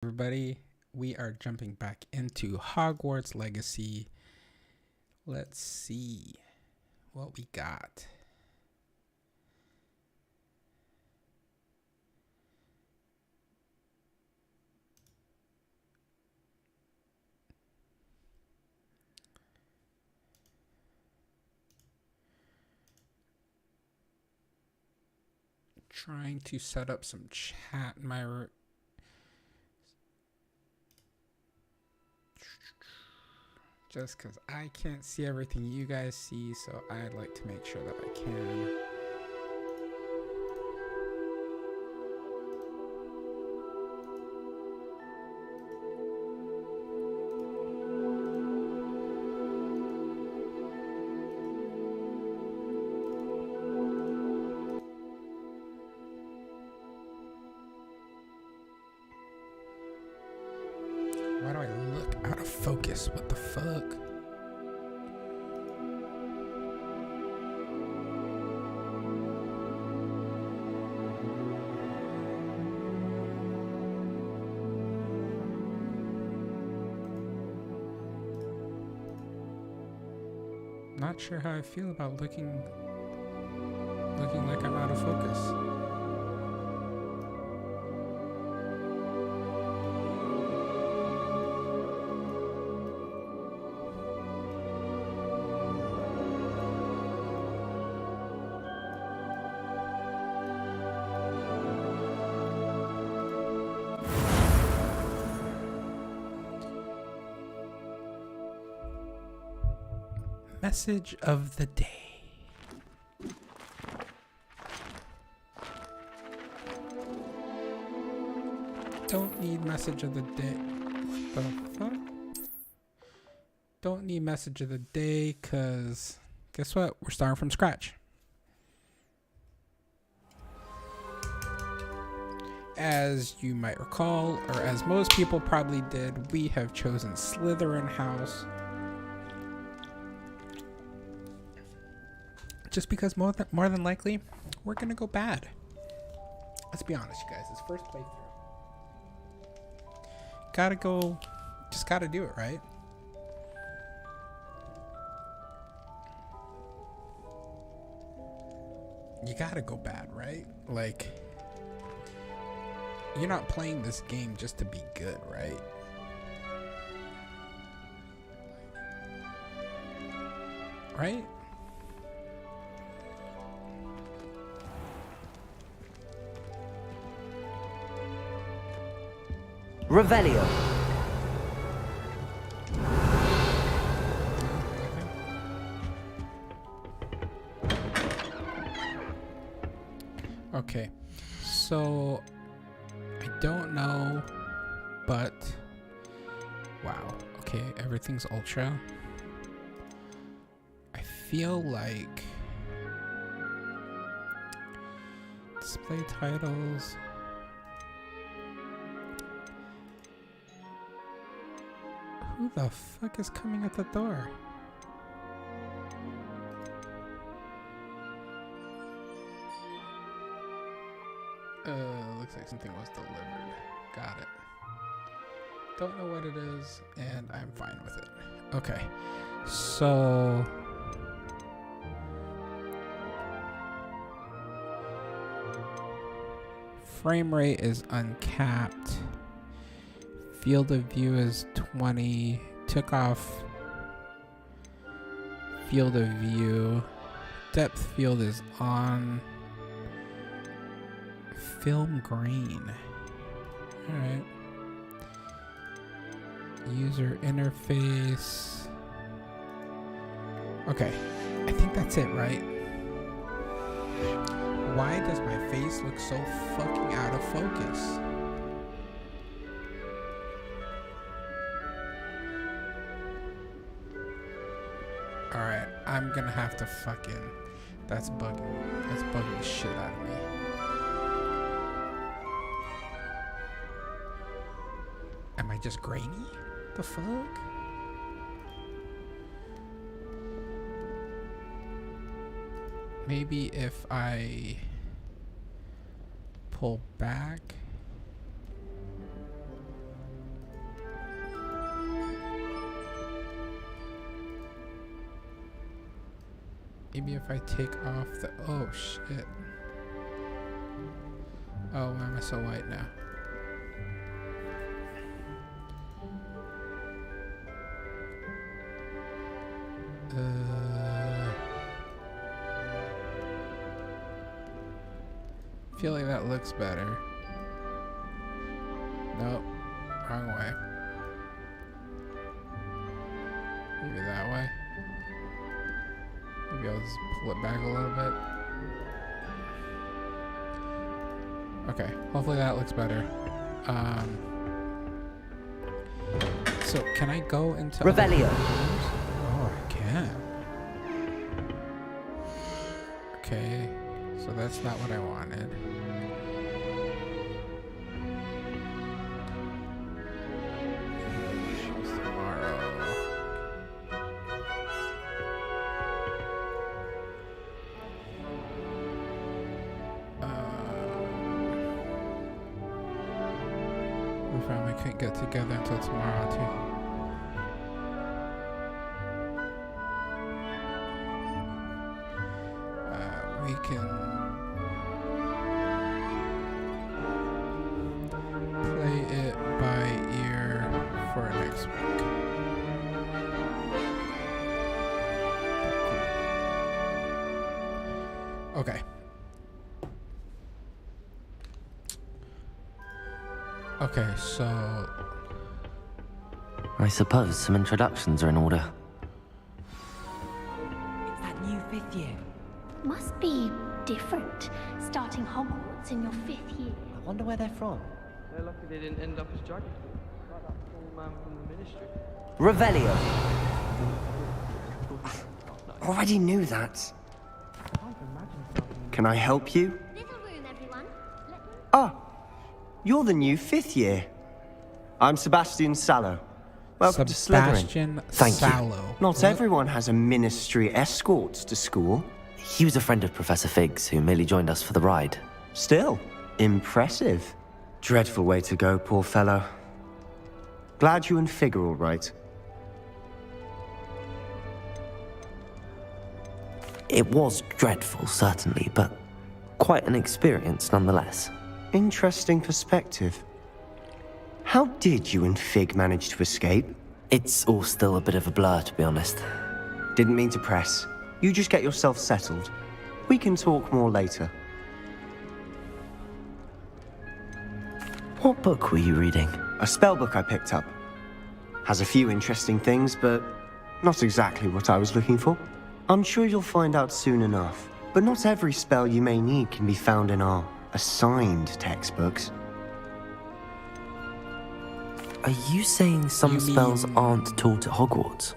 Everybody, we are jumping back into Hogwarts Legacy. Let's see what we got. Trying to set up some chat in my just because I can't see everything you guys see, so I'd like to make sure that I can. Why do I look out of focus? What the fuck? Not sure how I feel about looking like I'm out of focus. Message of the day. Don't need message of the day. What the fuck? Don't need message of the day because guess what? We're starting from scratch. As you might recall, or as most people probably did, we have chosen Slytherin House. Just because more than likely, we're gonna go bad. Let's be honest, you guys. It's first playthrough. Gotta go. Just gotta do it, right? You gotta go bad, right? Like, you're not playing this game just to be good, right? Right? Revelio. Okay, so I don't know, but wow. Okay, everything's ultra. I feel like display titles. Who the fuck is coming at the door? Looks like something was delivered. Got it. Don't know what it is, and I'm fine with it. Okay, so frame rate is uncapped. Field of view is 20. Took off field of view. Depth field is on. Film grain. Alright. User interface. Okay. I think that's it, right? Why does my face look so fucking out of focus? Alright, I'm gonna have to fucking... That's bugging. That's bugging the shit out of me. Am I just grainy? The fuck? Maybe if I pull back. Maybe if I take off the... Oh, shit. Oh, why am I so white now? I feel like that looks better. Nope. Wrong way. Maybe that way. Maybe I'll just pull it back a little bit. Okay, hopefully that looks better. So can I go into Revelio? Oh, I can. Okay, so that's not what I wanted. We finally couldn't get together until tomorrow too. We can play it by ear for next week. Okay. Okay, so... I suppose some introductions are in order. It's that new 5th year. Must be different, starting Hogwarts in your 5th year. I wonder where they're from. They're lucky they didn't end up as dragon schools, like that tall man from the ministry. Revelio. Already knew that. Can I help you? Little room, everyone. Ah, you're the new 5th year. I'm Sebastian Sallow. Welcome to Slytherin. Sebastian Thank Sallow. you. Not What? everyone has a ministry escort to school. He was a friend of Professor Fig's who merely joined us for the ride. Still, impressive. Dreadful way to go, poor fellow. Glad you and Fig are all right. It was dreadful, certainly, but quite an experience nonetheless. Interesting perspective. How did you and Fig manage to escape? It's all still a bit of a blur, to be honest. Didn't mean to press. You just get yourself settled. We can talk more later. What book were you reading? A spellbook I picked up. Has a few interesting things, but not exactly what I was looking for. I'm sure you'll find out soon enough. But not every spell you may need can be found in our assigned textbooks. Are you saying some You spells mean- aren't taught at Hogwarts?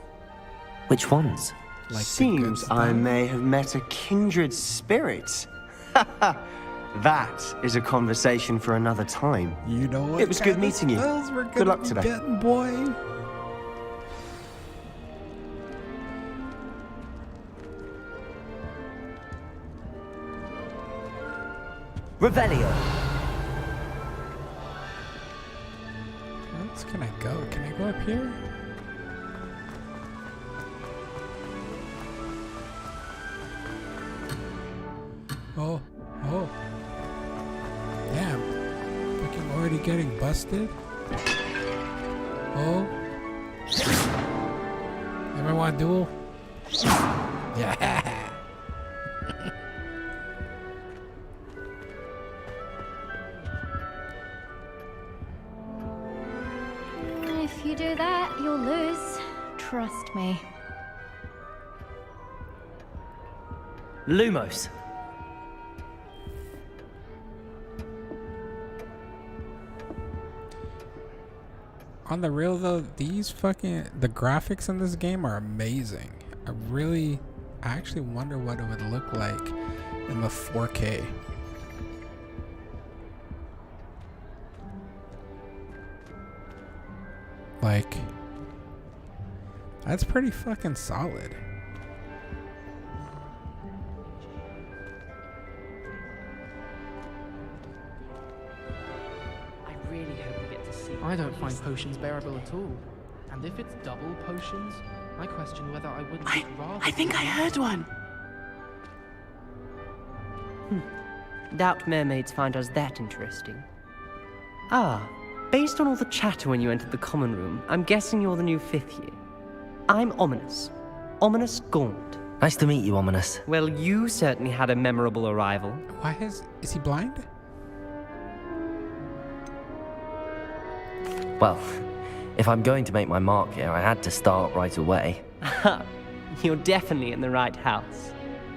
Which ones? Like the good Seems I stuff? may have met a kindred spirit. That is a conversation for another time. You know what? It was good kind of meeting you. spells we're Good gonna luck be today. Getting, boy. Revelio. Where else can I go? Can I go up here? Oh, oh. Damn. Fucking already getting busted. Oh. Ever want a duel? Yeah. If you do that, you'll lose. Trust me. Lumos. On the real though, the graphics in this game are amazing. I actually wonder what it would look like in the 4K. Like, that's pretty fucking solid. I really hope we get to see. I don't find potions bearable at all. And if it's double potions, I question whether I wouldn't just rather... I think I heard one. Doubt mermaids find us that interesting. Ah, based on all the chatter when you entered the common room, I'm guessing you're the new 5th year. I'm Ominous. Ominous Gaunt. Nice to meet you, Ominous. Well, you certainly had a memorable arrival. Why is he blind? Well, if I'm going to make my mark here, I had to start right away. You're definitely in the right house.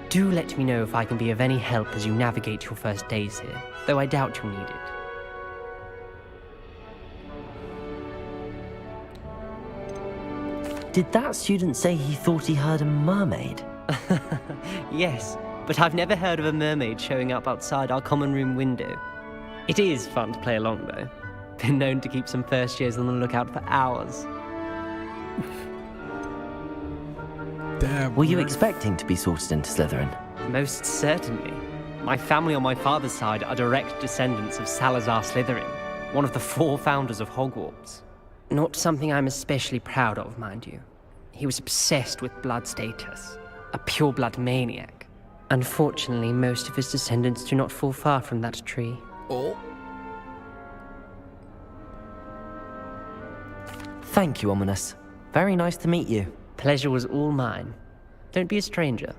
Do let me know if I can be of any help as you navigate your first days here, though I doubt you'll need it. Did that student say he thought he heard a mermaid? Yes, but I've never heard of a mermaid showing up outside our common room window. It is fun to play along, though. Been known to keep some first years on the lookout for hours. Damn. Were you expecting to be sorted into Slytherin? Most certainly. My family on my father's side are direct descendants of Salazar Slytherin, one of the 4 founders of Hogwarts. Not something I'm especially proud of, mind you. He was obsessed with blood status, a pure-blood maniac. Unfortunately, most of his descendants do not fall far from that tree. Oh. Thank you, Ominous. Very nice to meet you. Pleasure was all mine. Don't be a stranger.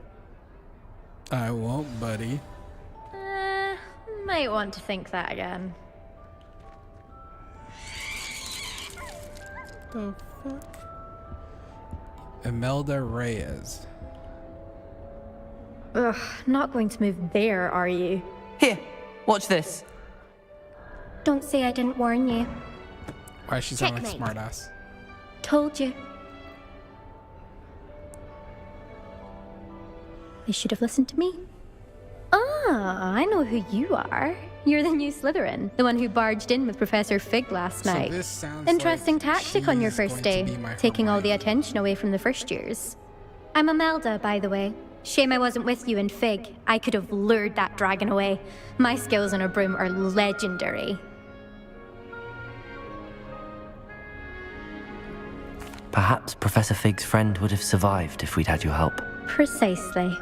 I won't, buddy. Might want to think that again. The fuck? Imelda Reyes. Ugh, not going to move there, are you? Here, watch this. Don't say I didn't warn you. Why is she sound like a Checkmate. smartass? Told you. You should have listened to me. Ah, I know who you are. You're the new Slytherin, the one who barged in with Professor Fig last So night. this sounds Interesting like tactic on your she's first going day, to be my taking all the Hermione. attention away from the first years. I'm Imelda, by the way. Shame I wasn't with you in Fig. I could have lured that dragon away. My skills on a broom are legendary. Perhaps Professor Fig's friend would have survived if we'd had your help. Precisely.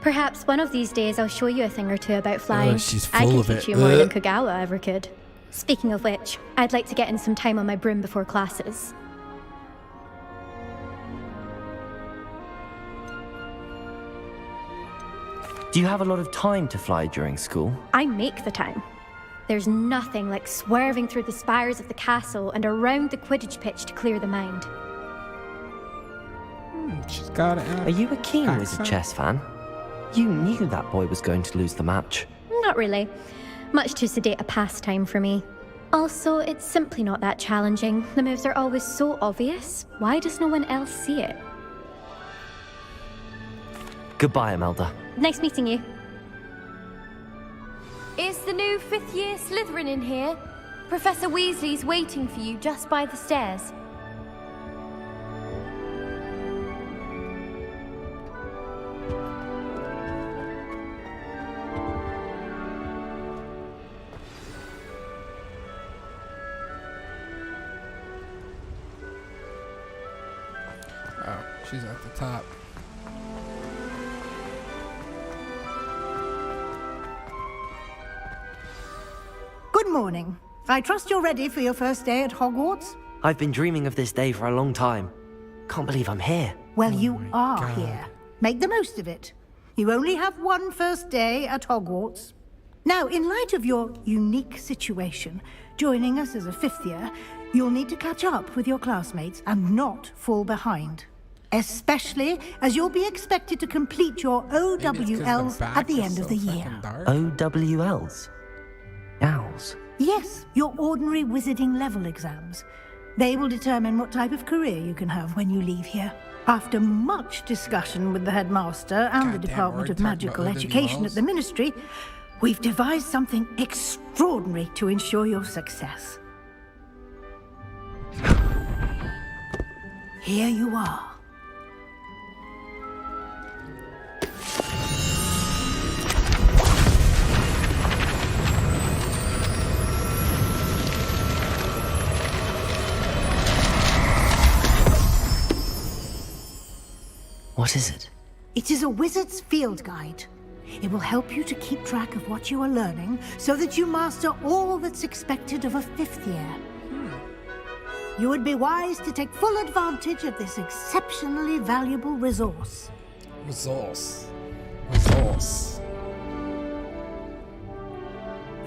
Perhaps one of these days I'll show you a thing or two about flying. she's I full can of teach it. you more than Kagawa ever could. Speaking of which, I'd like to get in some time on my broom before classes. Do you have a lot of time to fly during school? I make the time. There's nothing like swerving through the spires of the castle and around the Quidditch pitch to clear the mind. She's got it. Are you a keen wizard accent? chess fan? You knew that boy was going to lose the match. Not really. Much too sedate a pastime for me. Also, it's simply not that challenging. The moves are always so obvious. Why does no one else see it? Goodbye, Imelda. Nice meeting you. Is the new 5th year Slytherin in here? Professor Weasley's waiting for you just by the stairs. Oh, she's at the top. Good morning. I trust you're ready for your first day at Hogwarts? I've been dreaming of this day for a long time. Can't believe I'm here. Well, you are God. here. Make the most of it. You only have one first day at Hogwarts. Now, in light of your unique situation, joining us as a 5th year, you'll need to catch up with your classmates and not fall behind. Especially as you'll be expected to complete your Maybe it's 'cause the OWLs at back the is end of so the fucking year. dark. OWLs? Owls. Yes, your ordinary wizarding level exams. They will determine what type of career you can have when you leave here. After much discussion with the headmaster and the Goddamn, Department we're of talking Magical about Education at OWLs. the Ministry, we've devised something extraordinary to ensure your success. Here you are. What is it? It is a wizard's field guide. It will help you to keep track of what you are learning so that you master all that's expected of a 5th year. You would be wise to take full advantage of this exceptionally valuable resource. Resource.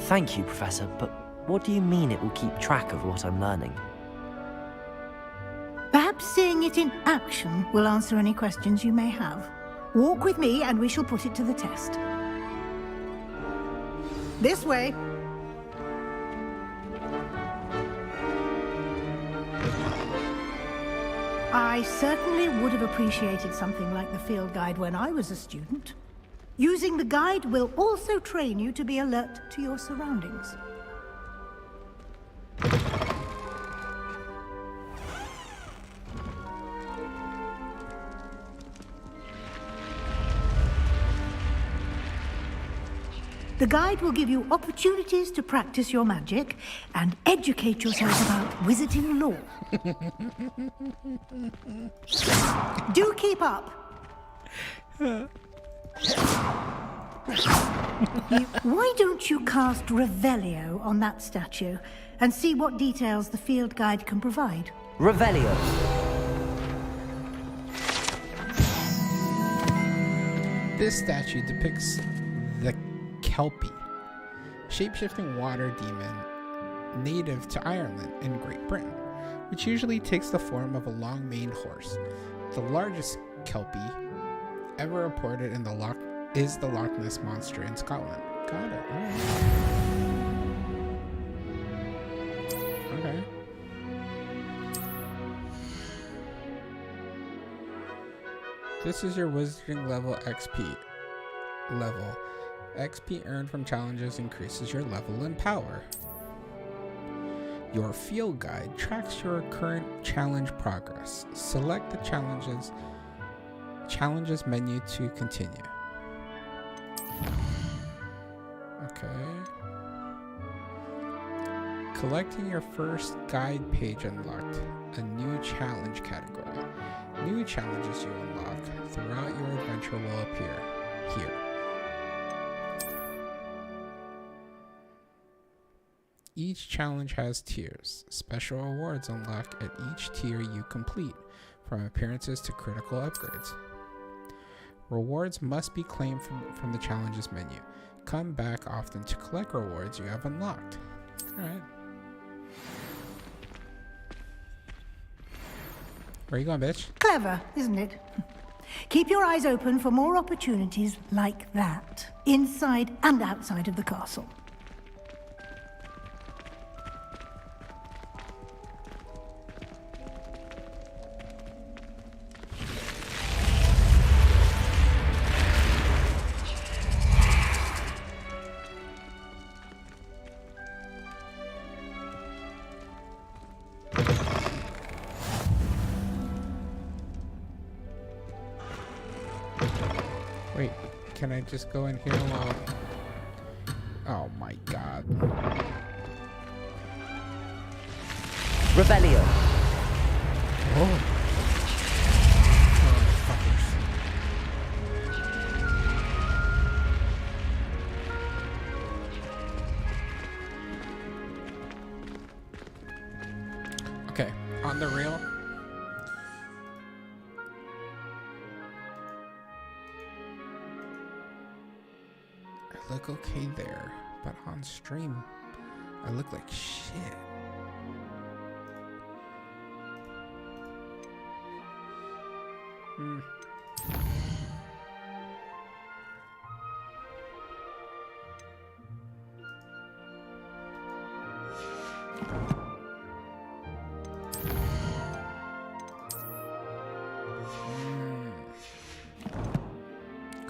Thank you, Professor, but what do you mean it will keep track of what I'm learning? Perhaps seeing it in action will answer any questions you may have. Walk with me and we shall put it to the test. This way. I certainly would have appreciated something like the field guide when I was a student. Using the guide will also train you to be alert to your surroundings. The guide will give you opportunities to practice your magic and educate yourself about wizarding lore. Do keep up. Why don't you cast Revelio on that statue and see what details the field guide can provide? Revelio. This statue depicts the Kelpie, shape-shifting water demon native to Ireland and Great Britain, which usually takes the form of a long-maned horse. The largest Kelpie ever reported in the Loch Ness Monster in Scotland. Got it. All right. Okay. This is your wizarding level XP level. XP earned from challenges increases your level and power. Your field guide tracks your current challenge progress. Select the challenges menu to continue. Okay. Collecting your first guide page unlocked a new challenge category. New challenges you unlock throughout your adventure will appear here. Each challenge has tiers. Special rewards unlock at each tier you complete, from appearances to critical upgrades. Rewards must be claimed from the challenges menu. Come back often to collect rewards you have unlocked. Alright. Where you going, bitch? Clever, isn't it? Keep your eyes open for more opportunities like that, inside and outside of the castle. Wait, can I just go in here while... Oh my god. Revelio. Oh. Fuckers. Okay, on the real. I look okay there, but on stream, I look like shit.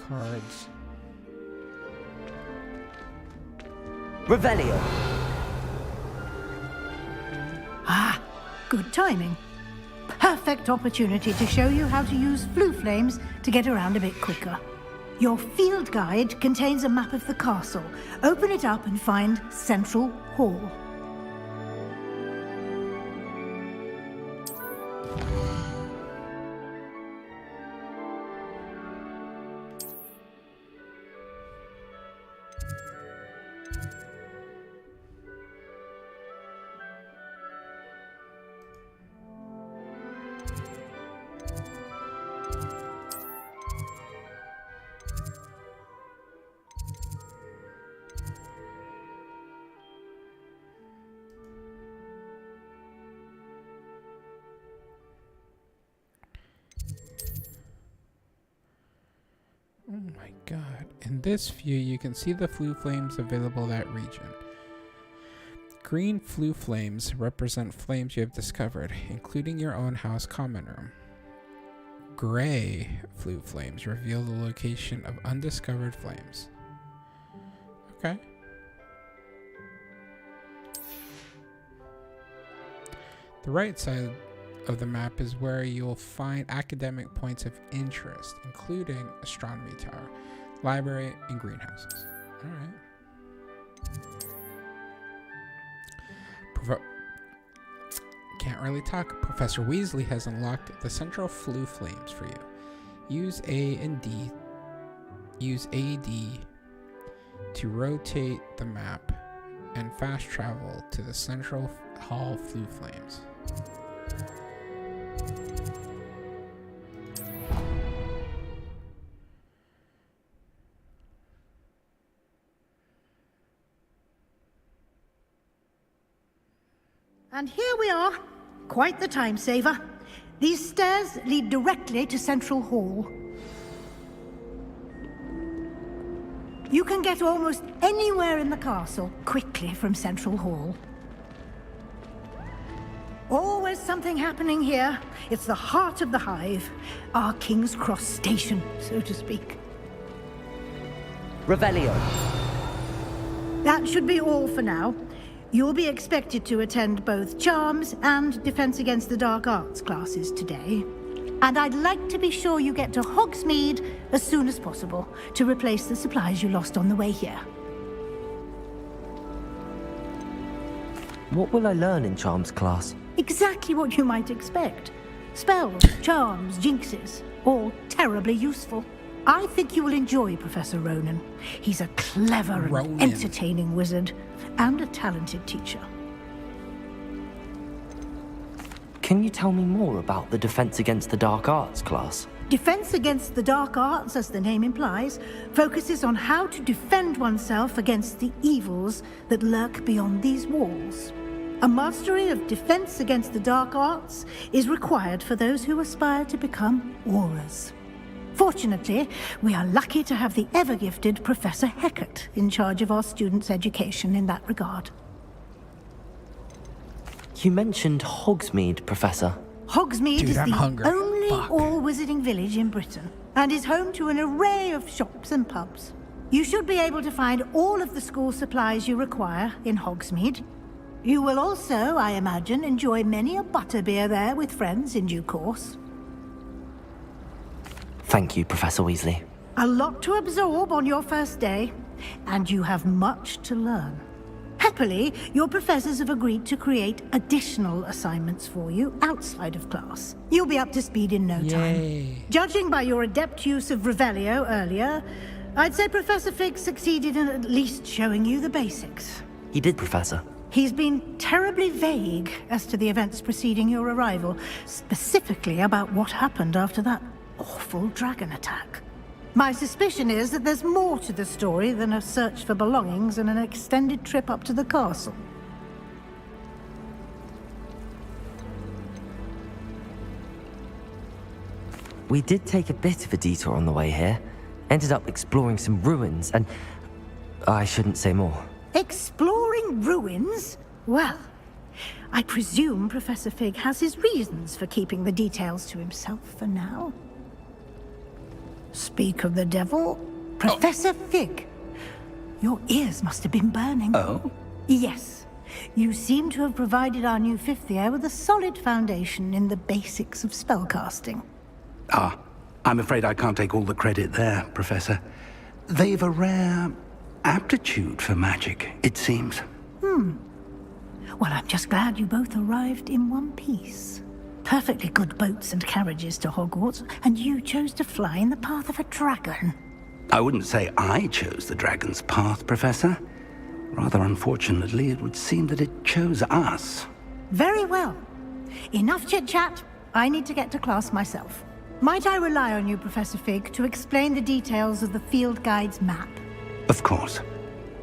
Cards. Revelio. Ah, good timing. Perfect opportunity to show you how to use flue flames to get around a bit quicker. Your field guide contains a map of the castle. Open it up and find Central Hall. my god. In this view, you can see the flue flames available in that region. Green flue flames represent flames you have discovered, including your own house common room. Gray flue flames reveal the location of undiscovered flames. Okay. The right side of the map is where you'll find academic points of interest, including astronomy tower, library, and greenhouses. Alright. Can't really talk. Professor Weasley has unlocked the central flue flames for you. Use A and D. Use AD to rotate the map and fast travel to the central hall flue flames. And here we are. Quite the time saver. These stairs lead directly to Central Hall. You can get almost anywhere in the castle quickly from Central Hall. Always something happening here. It's the heart of the hive. Our King's Cross station, so to speak. Revelio. That should be all for now. You'll be expected to attend both Charms and Defense Against the Dark Arts classes today. And I'd like to be sure you get to Hogsmeade as soon as possible to replace the supplies you lost on the way here. What will I learn in Charms class? Exactly what you might expect. Spells, charms, jinxes, all terribly useful. I think you will enjoy Professor Ronan. He's a clever and entertaining wizard, and a talented teacher. Can you tell me more about the Defense Against the Dark Arts class? Defense Against the Dark Arts, as the name implies, focuses on how to defend oneself against the evils that lurk beyond these walls. A mastery of Defense Against the Dark Arts is required for those who aspire to become Aurors. Fortunately, we are lucky to have the ever-gifted Professor Hecat in charge of our students' education in that regard. You mentioned Hogsmeade, Professor. Hogsmeade is I'm the hungry. only Fuck. all-wizarding village in Britain, and is home to an array of shops and pubs. You should be able to find all of the school supplies you require in Hogsmeade. You will also, I imagine, enjoy many a butterbeer there with friends in due course. Thank you, Professor Weasley. A lot to absorb on your first day, and you have much to learn. Happily, your professors have agreed to create additional assignments for you outside of class. You'll be up to speed in no time. Yay. Judging by your adept use of Revelio earlier, I'd say Professor Fig succeeded in at least showing you the basics. He did, Professor. He's been terribly vague as to the events preceding your arrival, specifically about what happened after that awful dragon attack. My suspicion is that there's more to the story than a search for belongings and an extended trip up to the castle. We did take a bit of a detour on the way here. Ended up exploring some ruins and... I shouldn't say more. Exploring ruins? Well, I presume Professor Fig has his reasons for keeping the details to himself for now. Speak of the devil, Professor Fig. Your ears must have been burning. Oh? Yes. You seem to have provided our new fifth year with a solid foundation in the basics of spellcasting. Ah, I'm afraid I can't take all the credit there, Professor. They've a rare aptitude for magic, it seems. Well, I'm just glad you both arrived in one piece. Perfectly good boats and carriages to Hogwarts, and you chose to fly in the path of a dragon. I wouldn't say I chose the dragon's path, Professor. Rather unfortunately, it would seem that it chose us. Very well. Enough chit-chat. I need to get to class myself. Might I rely on you, Professor Fig, to explain the details of the field guide's map? Of course.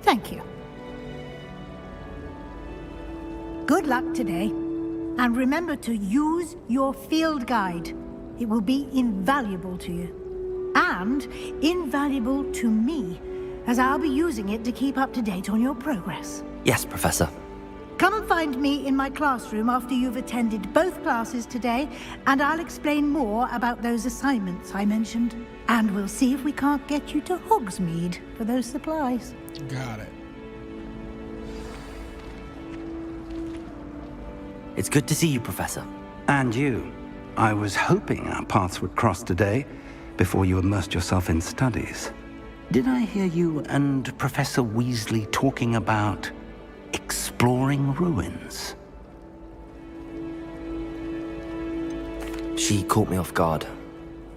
Thank you. Good luck today. And remember to use your field guide. It will be invaluable to you. and invaluable to me, as I'll be using it to keep up to date on your progress. Yes, Professor. Come and find me in my classroom after you've attended both classes today, and I'll explain more about those assignments I mentioned. And we'll see if we can't get you to Hogsmeade for those supplies. Got it. It's good to see you, Professor. And you. I was hoping our paths would cross today, before you immersed yourself in studies. Did I hear you and Professor Weasley talking about exploring ruins? She caught me off guard.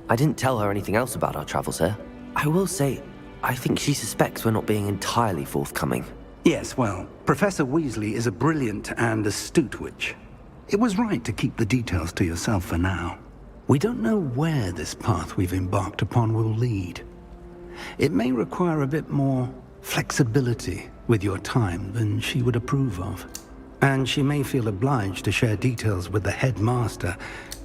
I didn't tell her anything else about our travels here. I will say, I think she suspects we're not being entirely forthcoming. Yes, well, Professor Weasley is a brilliant and astute witch. It was right to keep the details to yourself for now. We don't know where this path we've embarked upon will lead. It may require a bit more flexibility with your time than she would approve of. And she may feel obliged to share details with the headmaster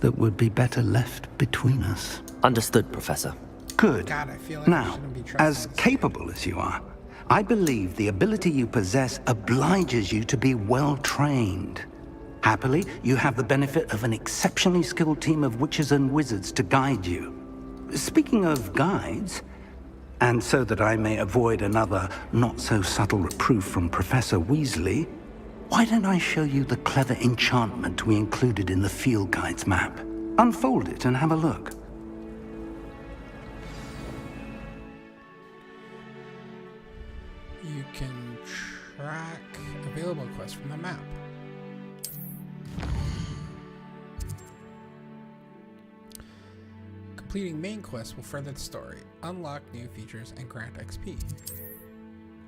that would be better left between us. Understood, Professor. Good. God, I feel like I Now, shouldn't be trusting as this. capable as you are, I believe the ability you possess obliges you to be well-trained. Happily, you have the benefit of an exceptionally skilled team of witches and wizards to guide you. Speaking of guides, and so that I may avoid another not-so-subtle reproof from Professor Weasley, why don't I show you the clever enchantment we included in the field guide's map? Unfold it and have a look. You can track available quests from the map. Completing main quests will further the story, unlock new features, and grant XP.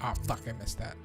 Oh fuck, I missed that.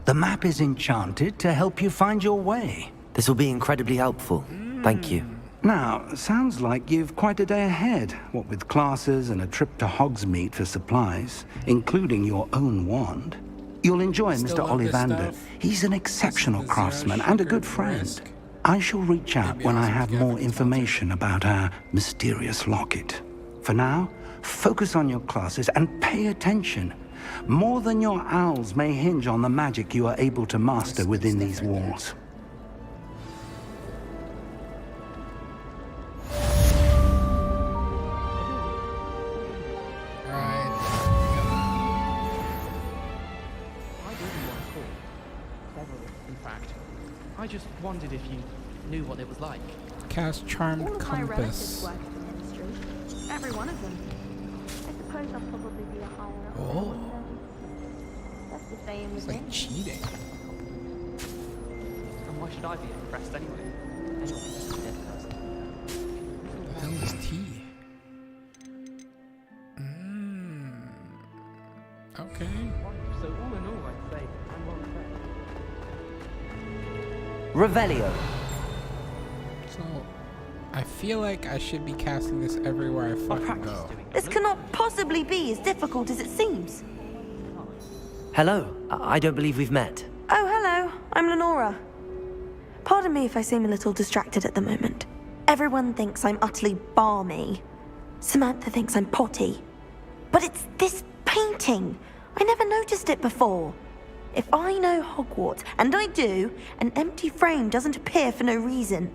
The map is enchanted to help you find your way. This will be incredibly helpful. Thank you. Now, sounds like you've quite a day ahead, what with classes and a trip to Hogsmeade for supplies, including your own wand. You'll enjoy Still Mr. love this Ollivander. stuff. He's an exceptional This is craftsman zero and a sugar good friend. risk. I shall reach out It'd be when I awesome have to get more everything information about our mysterious locket. For now, focus on your classes and pay attention. More than your owls may hinge on the magic you are able to master That's within good these stuff right there. walls. Alright. I really want to call. Several, in fact. I just wondered if you knew what it was like. Cast Charmed All of my relatives Compass. work in the ministry. Every one of them. I suppose I'll probably be a higher up. Oh. That's the same It's with like me. cheating. And why should I be impressed anyway? Anyone can just be dead first. The hell is tea? Okay. So all in all, I'd say I'm well prepared. Revelio. So, I feel like I should be casting this everywhere I fucking go. This cannot possibly be as difficult as it seems. Hello. I don't believe we've met. Oh, hello. I'm Lenora. Pardon me if I seem a little distracted at the moment. Everyone thinks I'm utterly balmy. Samantha thinks I'm potty. But it's this painting. I never noticed it before. If I know Hogwarts, and I do, an empty frame doesn't appear for no reason.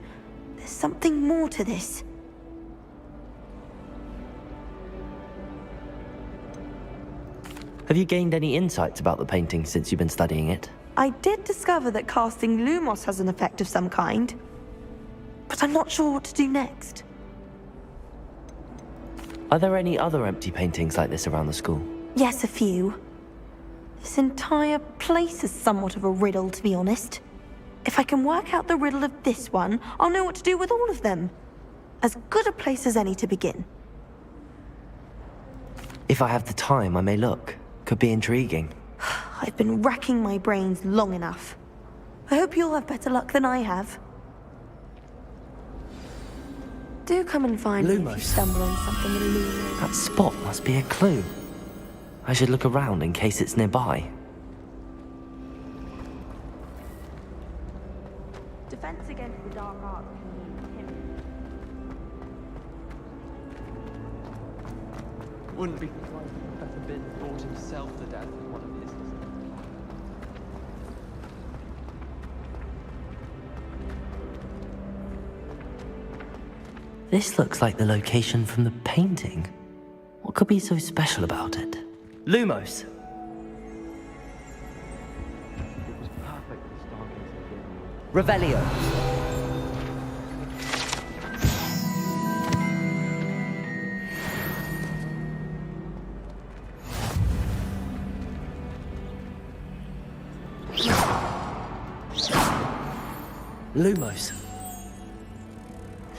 There's something more to this. Have you gained any insights about the painting since you've been studying it? I did discover that casting Lumos has an effect of some kind. But I'm not sure what to do next. Are there any other empty paintings like this around the school? Yes, a few. This entire place is somewhat of a riddle, to be honest. If I can work out the riddle of this one, I'll know what to do with all of them. As good a place as any to begin. If I have the time, I may look. Could be intriguing. I've been racking my brains long enough. I hope you'll have better luck than I have. Do come and find me if you Lumos. stumble on something illuminating. That spot must be a clue. I should look around in case it's nearby. Defense against the dark arts can be intimidating. Wouldn't be surprised if Professor Bin brought himself to death with one of his. This looks like the location from the painting. What could be so special about it? Lumos! It was perfect for stargazing. Revelio! Lumos.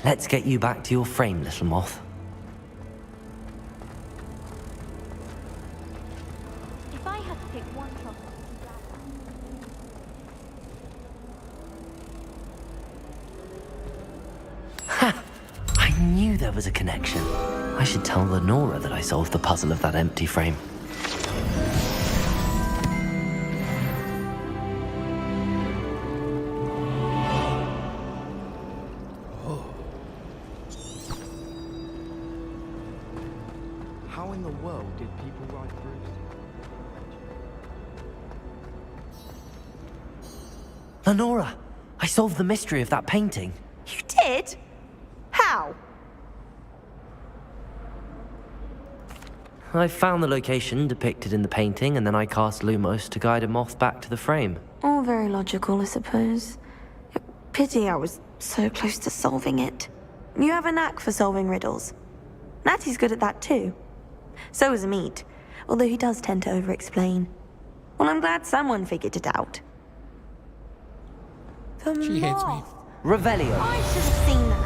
Let's get you back to your frame, little moth. If I had to pick one chocolate, Ha! I knew there was a connection. I should tell Lenora that I solved the puzzle of that empty frame. How in the world did people write Bruce? Lenora! I solved the mystery of that painting. You did? How? I found the location depicted in the painting, and then I cast Lumos to guide a moth back to the frame. All very logical, I suppose. Pity I was so close to solving it. You have a knack for solving riddles. Natty's good at that too. So is Amit, although he does tend to over-explain. Well, I'm glad someone figured it out. The She hates me. moth. Revelio! I should have seen that.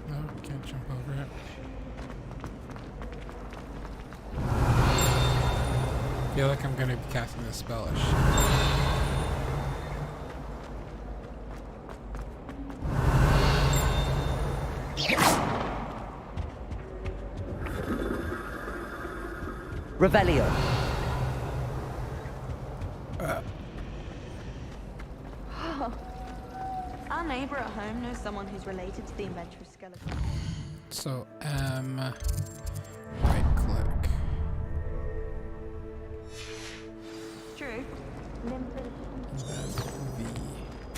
No, can't jump over it. I feel like I'm gonna be casting this spellish. Revelio! Our neighbor at home knows someone who's related to the inventor of skeleton. So, right click. True. That's V.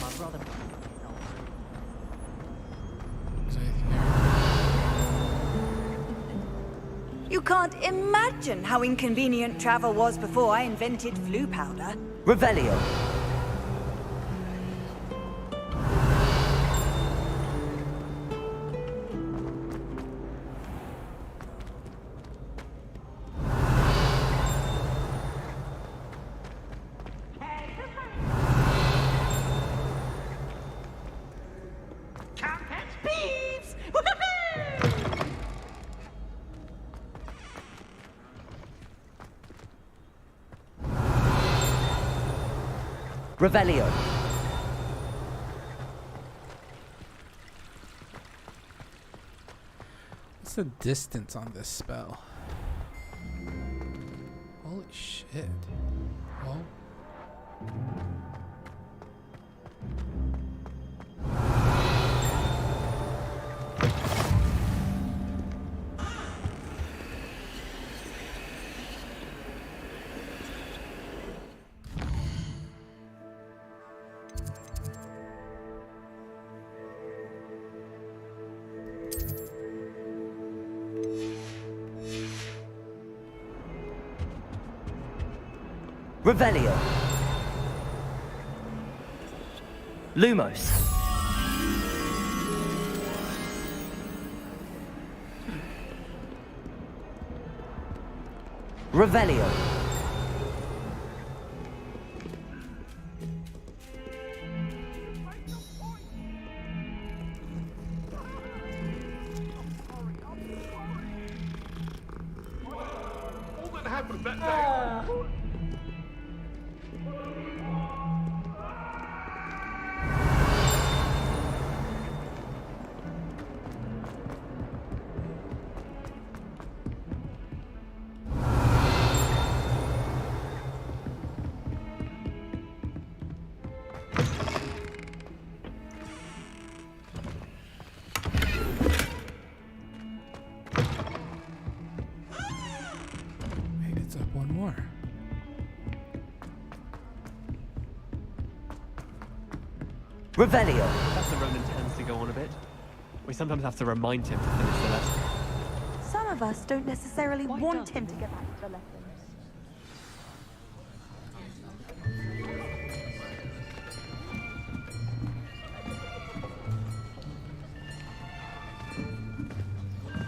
My brother. Is anything there? You can't imagine how inconvenient travel was before I invented flu powder. Revelio! Revelio! What's the distance on this spell? Holy shit. Oh. Revelio! Lumos! Revelio! Maybe it's up one more. Revelio. Professor Ronan tends to go on a bit. We sometimes have to remind him to finish the lesson. Some of us don't necessarily want him to get back to the lessons.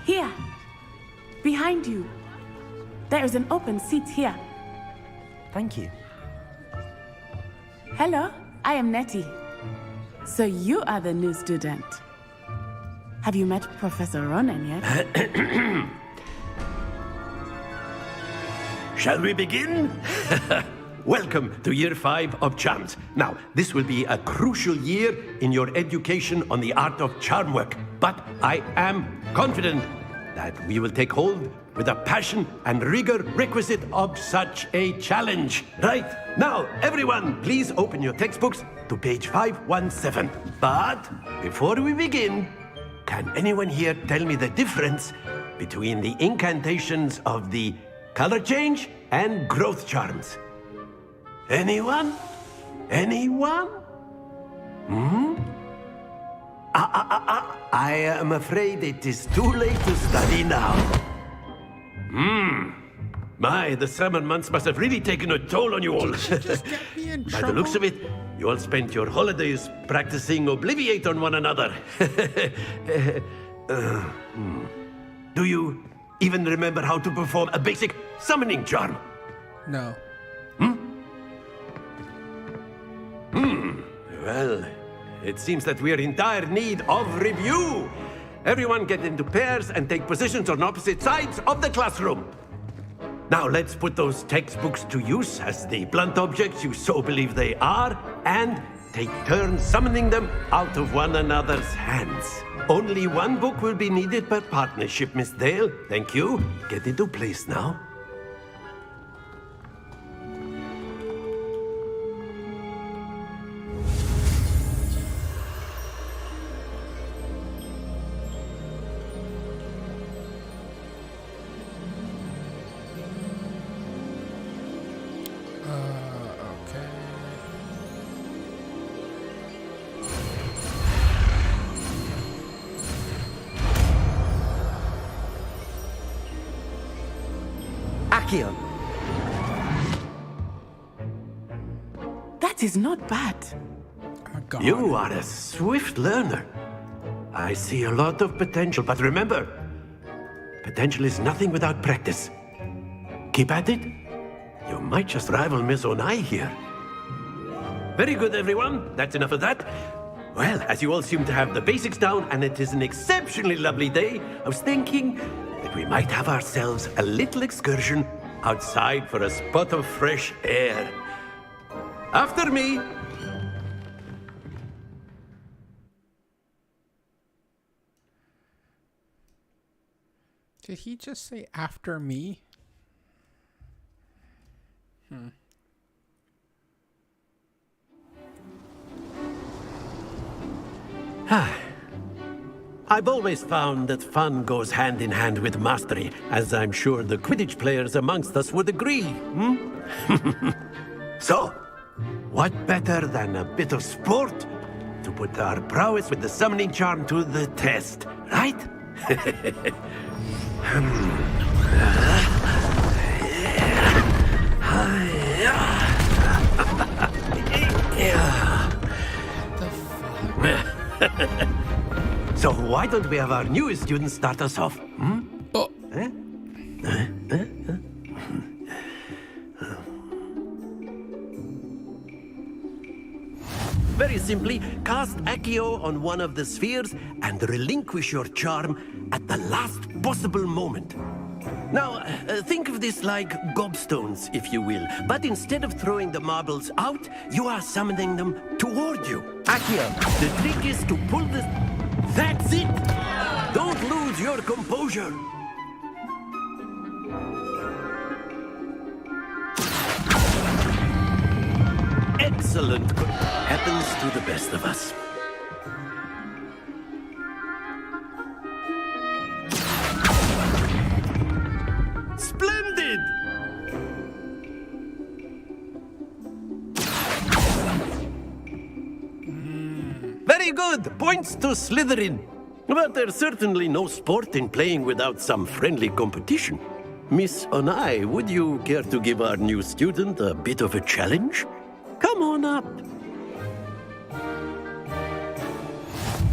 Here, behind you. There is an open seat here. Thank you. Hello, I am Nettie. So you are the new student. Have you met Professor Ronan yet? Shall we begin? Welcome to Year 5 of Charms. Now, this will be a crucial year in your education on the art of charm work. But I am confident that we will take hold with the passion and rigor requisite of such a challenge. Right, now, everyone, please open your textbooks to page 517. But before we begin, can anyone here tell me the difference between the incantations of the color change and growth charms? Anyone? Anyone? I am afraid it is too late to study now. My, the summer months must have really taken a toll on you all. By the looks of it, you all spent your holidays practicing Obliviate on one another. Do you even remember how to perform a basic summoning charm? No. Well, it seems that we are in dire need of review. Everyone get into pairs and take positions on opposite sides of the classroom. Now let's put those textbooks to use as the blunt objects you so believe they are, and take turns summoning them out of one another's hands. Only one book will be needed per partnership, Miss Dale. Thank you. Get into place now. Okay. Accio. That is not bad. God. You are a swift learner. I see a lot of potential, but remember, potential is nothing without practice. Keep at it. You might just rival Miss Onai here. Very good, everyone. That's enough of that. Well, as you all seem to have the basics down, and it is an exceptionally lovely day, I was thinking that we might have ourselves a little excursion outside for a spot of fresh air. After me. Did he just say after me? I've always found that fun goes hand in hand with mastery, as I'm sure the Quidditch players amongst us would agree. So, what better than a bit of sport to put our prowess with the summoning charm to the test, right? So why don't we have our newest student start us off? Very simply, cast Accio on one of the spheres and relinquish your charm at the last possible moment. Now, think of this like gobstones, if you will. But instead of throwing the marbles out, you are summoning them toward you. Akio, the trick is to pull the... That's it! Don't lose your composure. Excellent. Happens to the best of us. Splendid! Very good. Points to Slytherin. But there's certainly no sport in playing without some friendly competition. Miss Onai, would you care to give our new student a bit of a challenge? Come on up.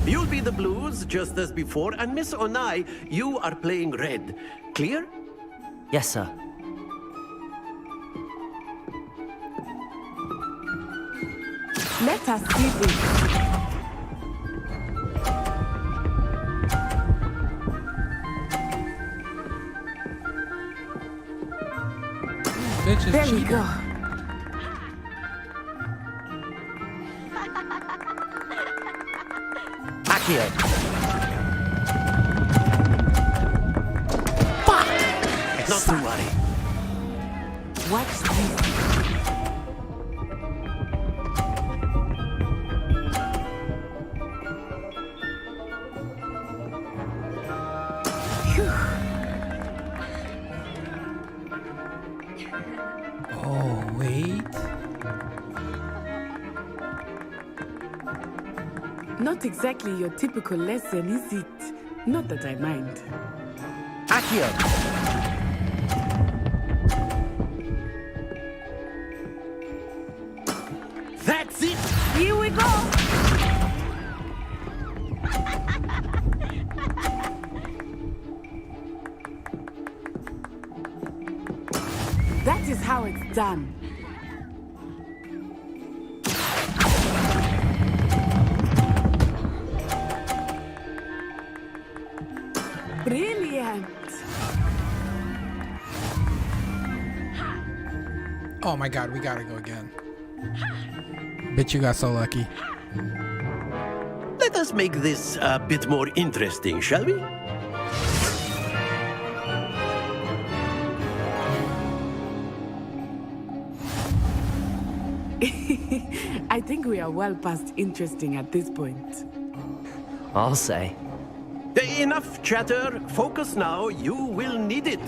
You'll be the blues, just as before, and Miss Onai, you are playing red. Clear? Yes, sir. Let us see this. There we go. Akio. Fuck! Not to worry. Watch this. Oh, wait. Not exactly your typical lesson, is it? Not that I mind. Akio. That's it! Here we go! That is how it's done. Brilliant! Oh my god, we gotta go again. Bet you got so lucky. Let us make this a bit more interesting, shall we? I think we are well past interesting at this point. I'll say. Enough chatter. Focus now. You will need it.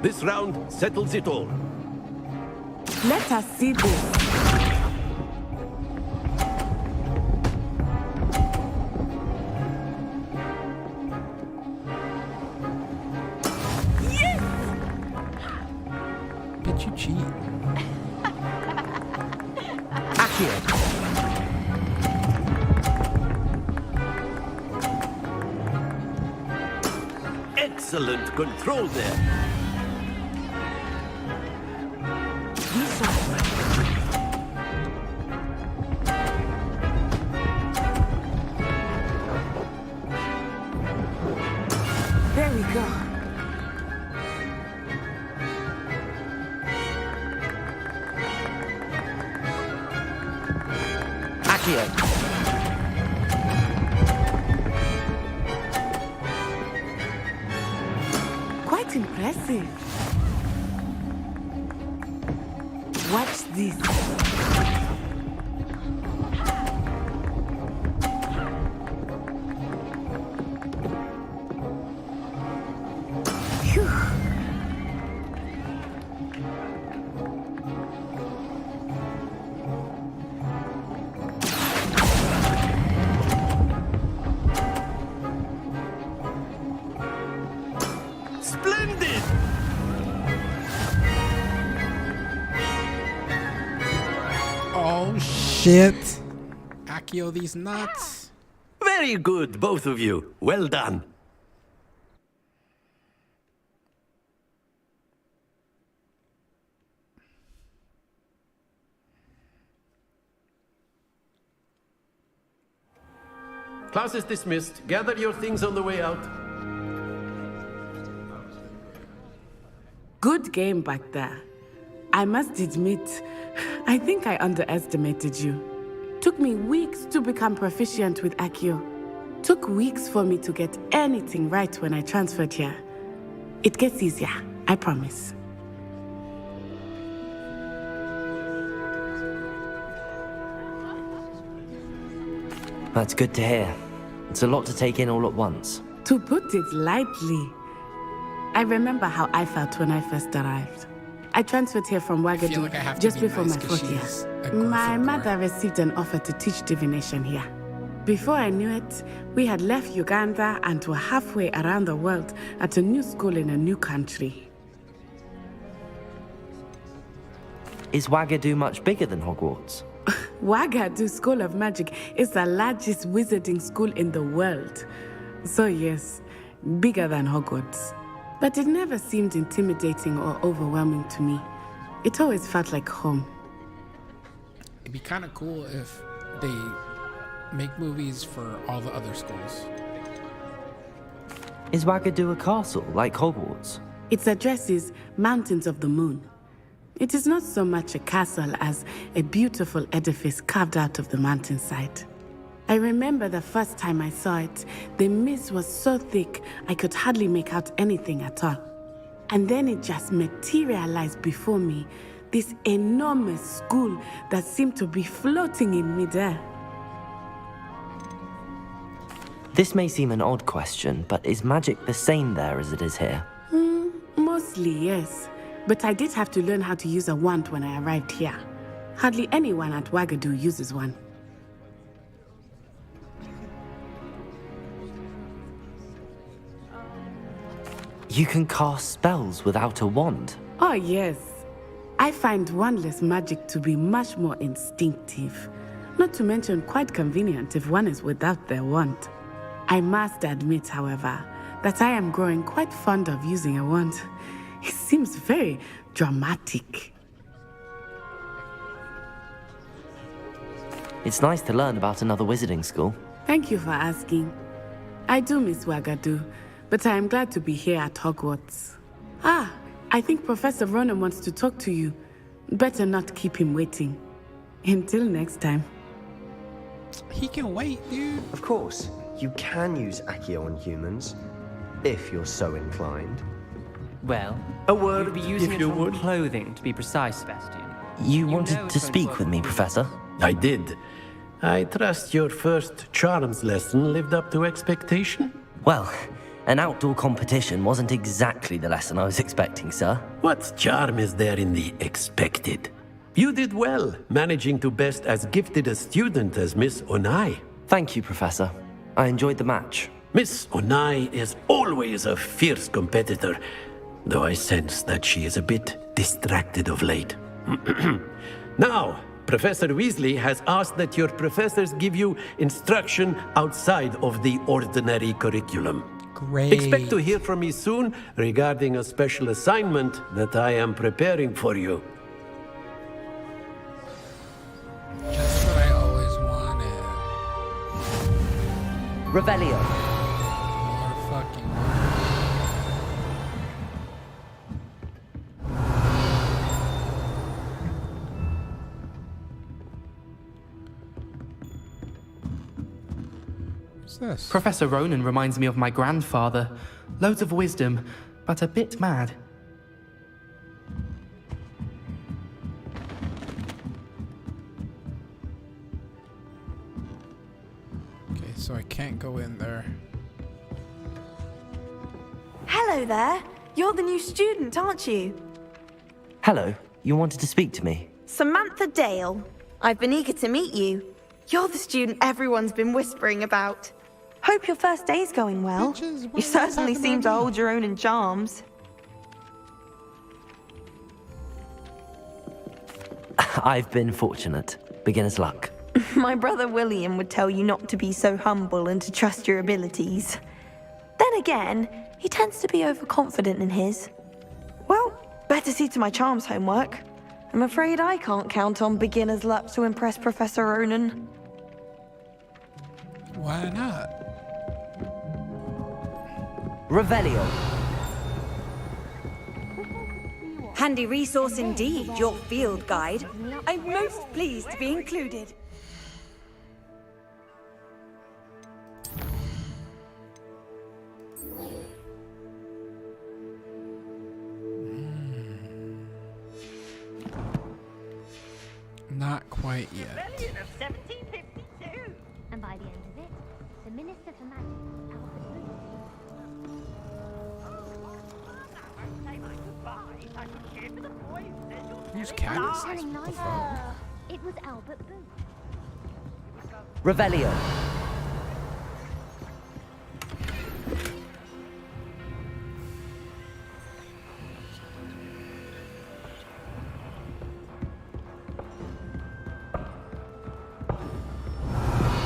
This round settles it all. Let us see this. Bet you cheat. Akio. Excellent control there. There we go. Akio. Quite impressive. Watch this. Phew. Splendid! Oh shit. Akio these nuts. Very good, both of you. Well done. Class is dismissed. Gather your things on the way out. Good game back there. I must admit, I think I underestimated you. Took me weeks to become proficient with Accio. Took weeks for me to get anything right when I transferred here. It gets easier, I promise. That's good to hear. It's a lot to take in all at once. To put it lightly, I remember how I felt when I first arrived. I transferred here from Wagadu just before my 4th year. My mother received an offer to teach divination here. Before I knew it, we had left Uganda and were halfway around the world at a new school in a new country. Is Wagadu much bigger than Hogwarts? Wagadu School of Magic is the largest wizarding school in the world. So yes, bigger than Hogwarts. But it never seemed intimidating or overwhelming to me. It always felt like home. It'd be kind of cool if they make movies for all the other schools. Is Wagadu a castle like Hogwarts? Its address is Mountains of the Moon. It is not so much a castle as a beautiful edifice carved out of the mountainside. I remember the first time I saw it, the mist was so thick I could hardly make out anything at all. And then it just materialized before me, this enormous school that seemed to be floating in midair. This may seem an odd question, but is magic the same there as it is here? Mostly, yes. But I did have to learn how to use a wand when I arrived here. Hardly anyone at Wagadu uses one. You can cast spells without a wand? Oh, yes. I find wandless magic to be much more instinctive. Not to mention quite convenient if one is without their wand. I must admit, however, that I am growing quite fond of using a wand. It seems very dramatic. It's nice to learn about another wizarding school. Thank you for asking. I do miss Wagadu, but I am glad to be here at Hogwarts. Ah, I think Professor Ronan wants to talk to you. Better not keep him waiting. Until next time. He can wait, dude. Of course, you can use Accio on humans, if you're so inclined. Well, a word, you'd be using if it you on would. clothing, to be precise, Sebastian. You wanted to speak with me, Professor? I did. I trust your first charms lesson lived up to expectation? Well, an outdoor competition wasn't exactly the lesson I was expecting, sir. What charm is there in the expected? You did well, managing to best as gifted a student as Miss Onai. Thank you, Professor. I enjoyed the match. Miss Onai is always a fierce competitor, though I sense that she is a bit distracted of late. Now, Professor Weasley has asked that your professors give you instruction outside of the ordinary curriculum. Great. Expect to hear from me soon regarding a special assignment that I am preparing for you. Just what I always wanted. Revelio. More fucking What's this? Professor Ronan reminds me of my grandfather. Loads of wisdom, but a bit mad. Okay, so I can't go in there. Hello there. You're the new student, aren't you? Hello, you wanted to speak to me? Samantha Dale. I've been eager to meet you. You're the student everyone's been whispering about. Hope your first day's going well. Bitches, You certainly seem to hold your own in charms. I've been fortunate. Beginner's luck. My brother William would tell you not to be so humble and to trust your abilities. Then again, he tends to be overconfident in his. Well, better see to my charms homework. I'm afraid I can't count on beginner's luck to impress Professor Ronan. Why not? Revelio. Handy resource indeed, your field guide. I'm most pleased to be included. Not quite yet. Rebellion of 1752. And by the end of it, the Minister for Magic, Albert Booth. Who's Cadmus? Telling What the lies. fuck? It was Albert Booth. Revelio.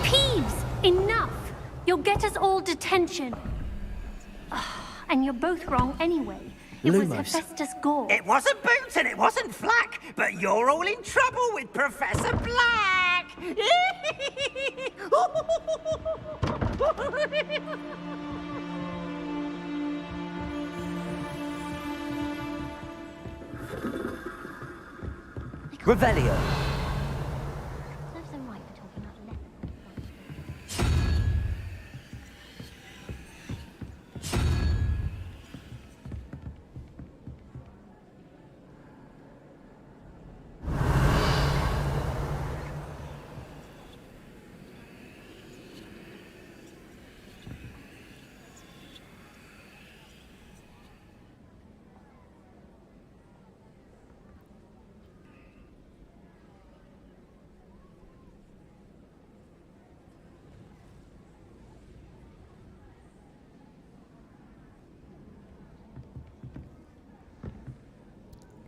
Peeves! Enough! You'll get us all detention. And you're both wrong anyway. It was Hephaestus Gore. It wasn't Boots and it wasn't Flack, but you're all in trouble with Professor Black. Revelio. Serves them right for talking out left.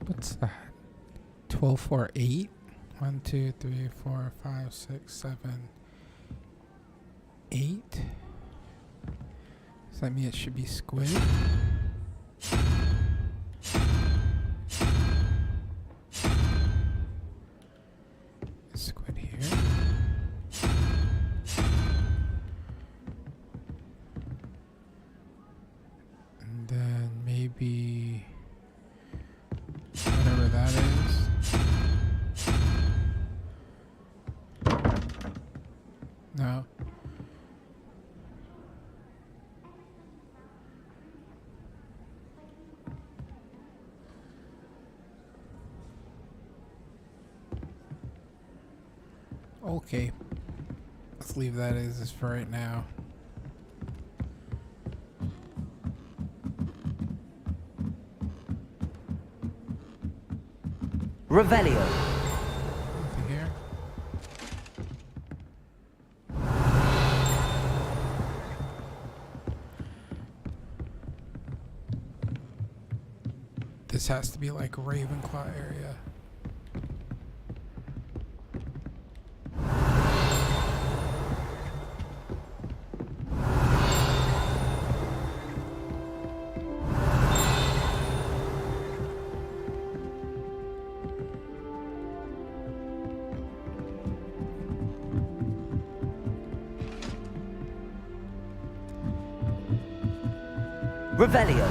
What's that? 12, 4, 8? 1, 2, 3, 4, 5, 6, 7, 8? Does that mean it should be squid? Squid here. And then maybe whatever that is. No. Okay. Let's leave that as is for right now. Revelio. Nothing here. This has to be like Ravenclaw area. Revelio.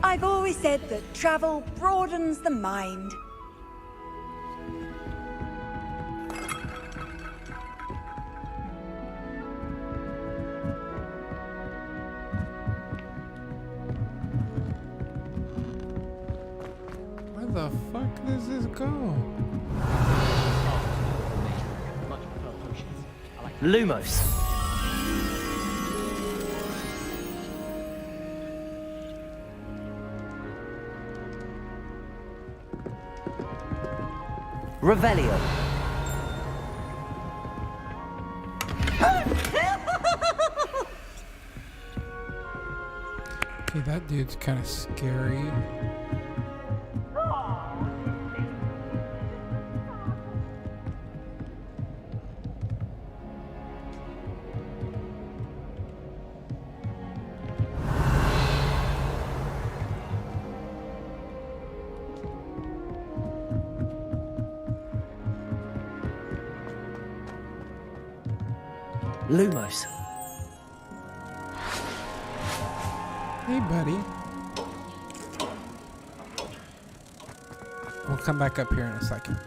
I've always said that travel broadens the mind. Where the fuck does this go? Lumos. Revelio. Okay, that dude's kind of scary. Lumos. Hey, buddy. We'll come back up here in a second.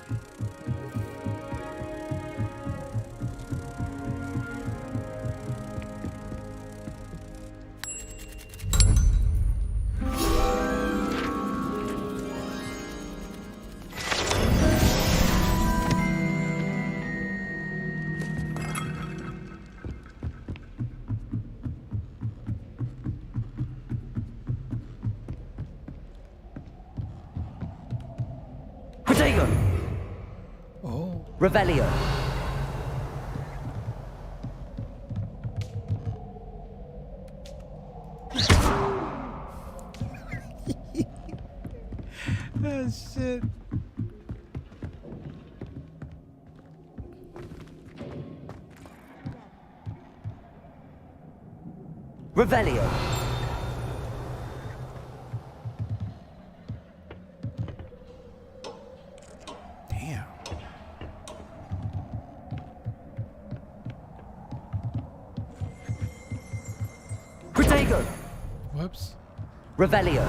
Oh. Revelio. Oh, shit. Revelio. Damn. Protego. Whoops. Revelio.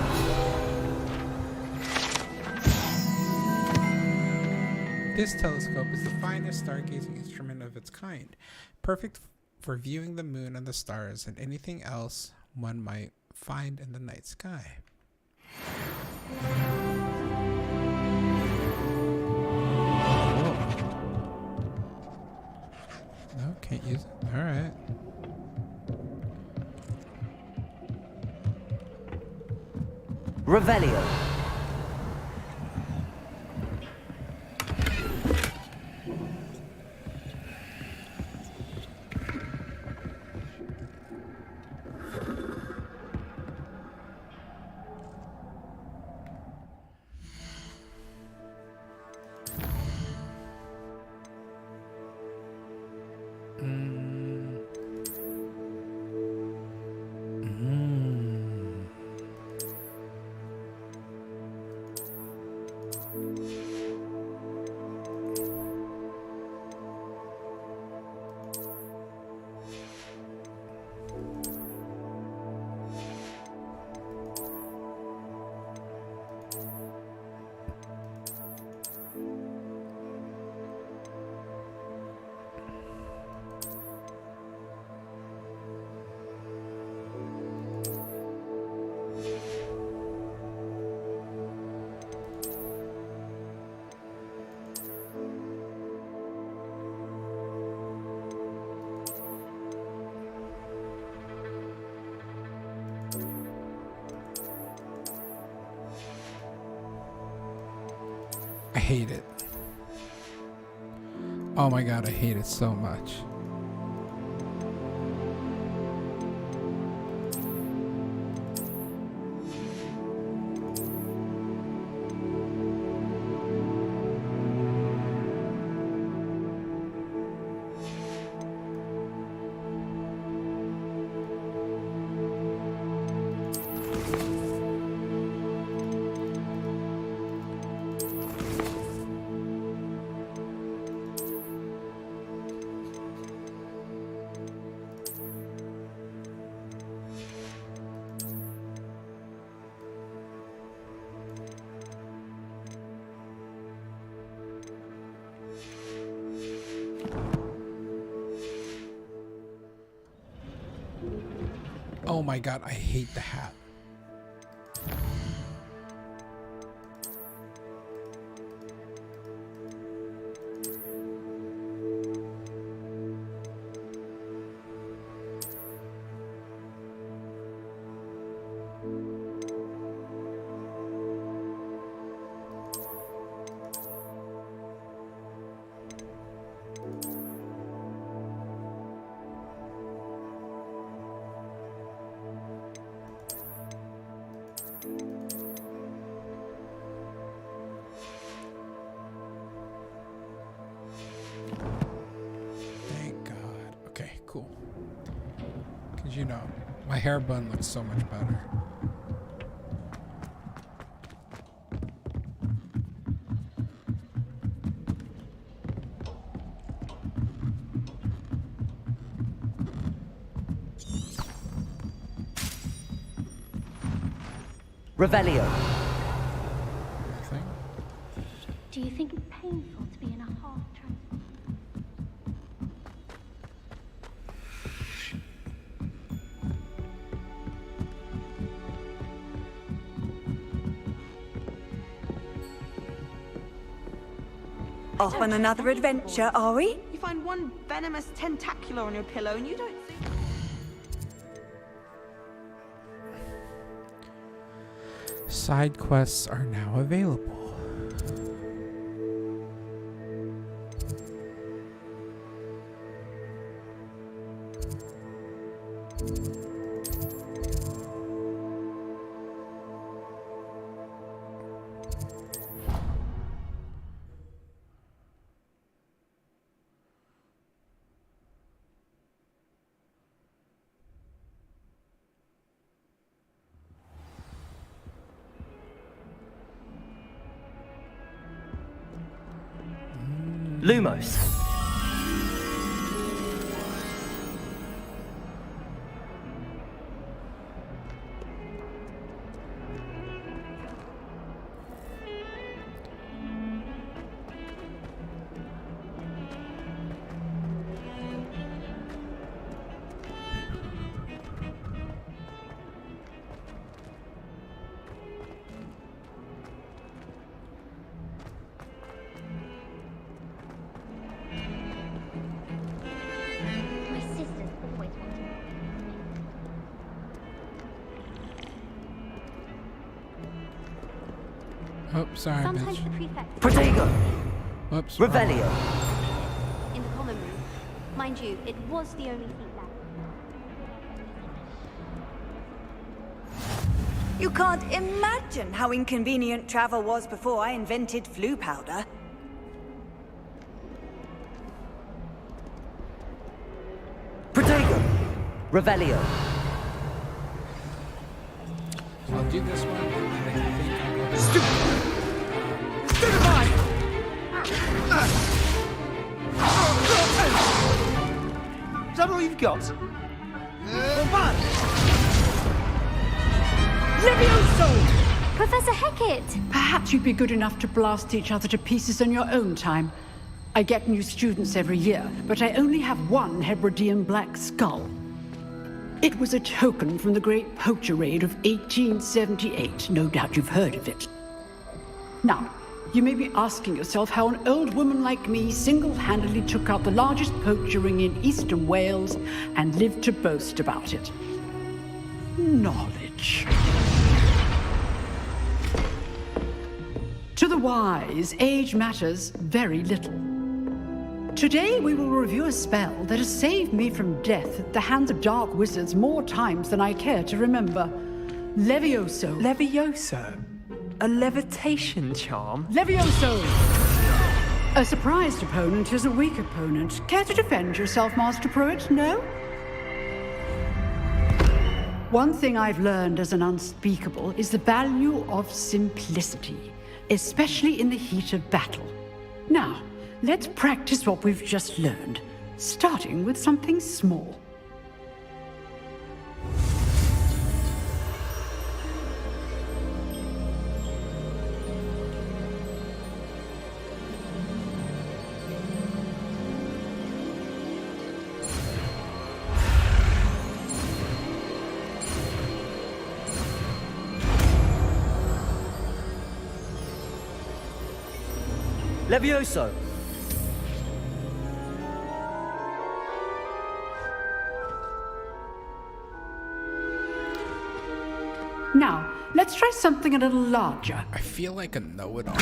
This telescope is the finest stargazing instrument of its kind, perfect for viewing the moon and the stars and anything else one might find in the night sky. No, can't use it. All right. Revelio. I hate it. Oh my god, I hate it so much. Oh my god, I hate the hat. Cool. Because, you know, my hair bun looks so much better. Revelio. Nothing. Do you think it's painful to be in a half trance? Off on another adventure, are we? You find one venomous tentacular on your pillow and you don't think... Side quests are now available. Lumos. My sister's always wanted more. Oh, sorry, Sometimes bitch. the prefect... Protego. Whoops. Revelio. In the common room. Mind you, it was the only seat left. You can't imagine how inconvenient travel was before I invented flu powder. Protego. Revelio. So I'll do this one, and then I think I'll go ahead. Is that all you've got? Professor Hecat! Perhaps you'd be good enough to blast each other to pieces in your own time. I get new students every year, but I only have one Hebridean black skull. It was a token from the Great Poacher Raid of 1878. No doubt you've heard of it. Now, you may be asking yourself how an old woman like me single-handedly took out the largest poacher ring in eastern Wales and lived to boast about it. Knowledge. To the wise, age matters very little. Today we will review a spell that has saved me from death at the hands of dark wizards more times than I care to remember. Levioso. Levioso? A levitation charm? Levioso! A surprised opponent is a weak opponent. Care to defend yourself, Master Pruitt? No? One thing I've learned as an unspeakable is the value of simplicity, especially in the heat of battle. Now, let's practice what we've just learned, starting with something small. Levioso. Now, let's try something a little larger. I feel like a know-it-all.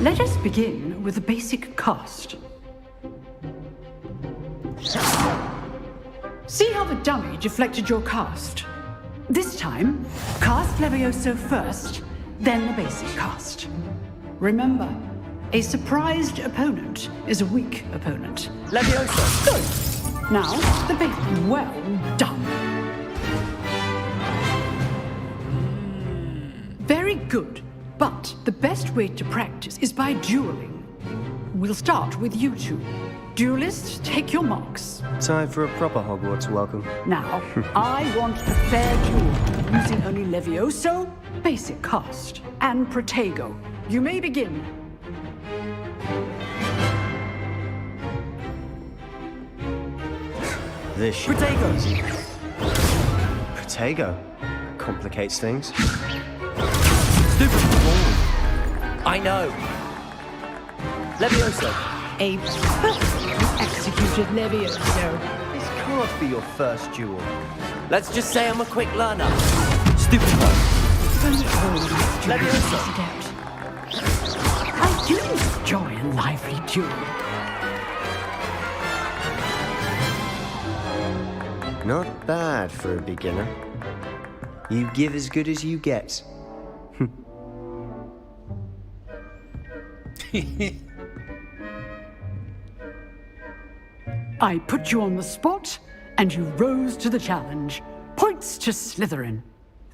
Let us begin with the basic cast. See how the dummy deflected your cast? This time, cast Levioso first, then the basic cast. Remember, a surprised opponent is a weak opponent. Levioso. Good. Now, the basic. Well done. good. But the best way to practice is by dueling. We'll start with you two. Duelists, take your marks. Time for a proper Hogwarts welcome. Now, I want a fair duel, using only Levioso, basic cast, and Protego. You may begin. This should Protego! Protego. Complicates things. Stupid I know. Levioso. A perfectly executed Levioso. This can't be your first duel. Let's just say I'm a quick learner. Stupid one. Levioso. I do enjoy a lively duel. Not bad for a beginner. You give as good as you get. I put you on the spot, and you rose to the challenge. Points to Slytherin.